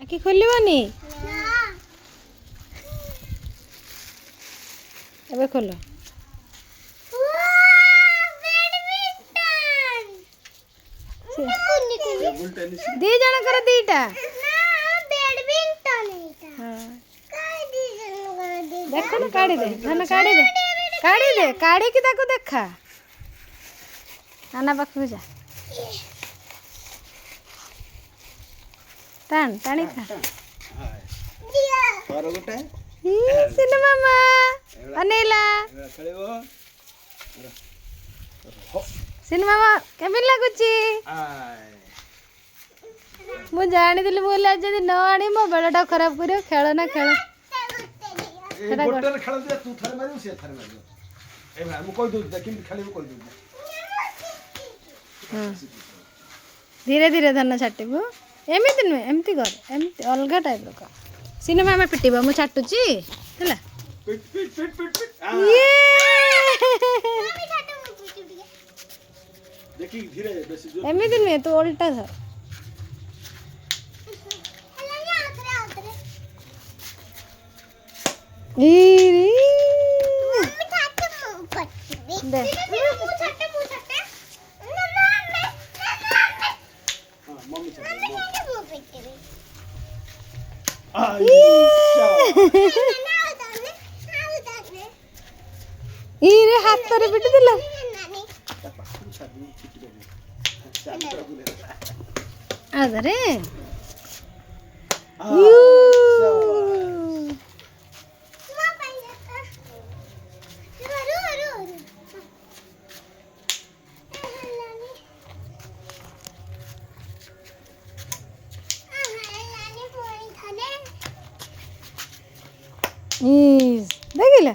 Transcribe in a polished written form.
आखि खोलबनी एबे खोल दी जनकर दीटा देख ना काढ़ी दे धन काढ़ी दे काढ़ी की ताको देखा नाना पाखु जा टाण टाणी खा सिने मामा अनेला सिने मामा केमिन लागुची मु जानी दिली बोले आज जदी न आनी मो बेलाटा खराब करियो खेल ना खेल गोटर खेल दे तू थरे मारियो से थरे मारियो ए भाई मु कोइ दउ किम खेलिबो कोइ दउ धीरे धीरे धन छाटिबु एमिति नुहे एमती कर एमती अलगा टाइप रो कर सिनेमा में पिटिबो मु छाटुची हैला पिट पिट पिट पिट पिट ये देखि धीरे बेसी जोर एमिति नुहे तो उल्टा धर इरी दे मम्मी छाटे इरे हाथ रे पिट दिला अरे देखिला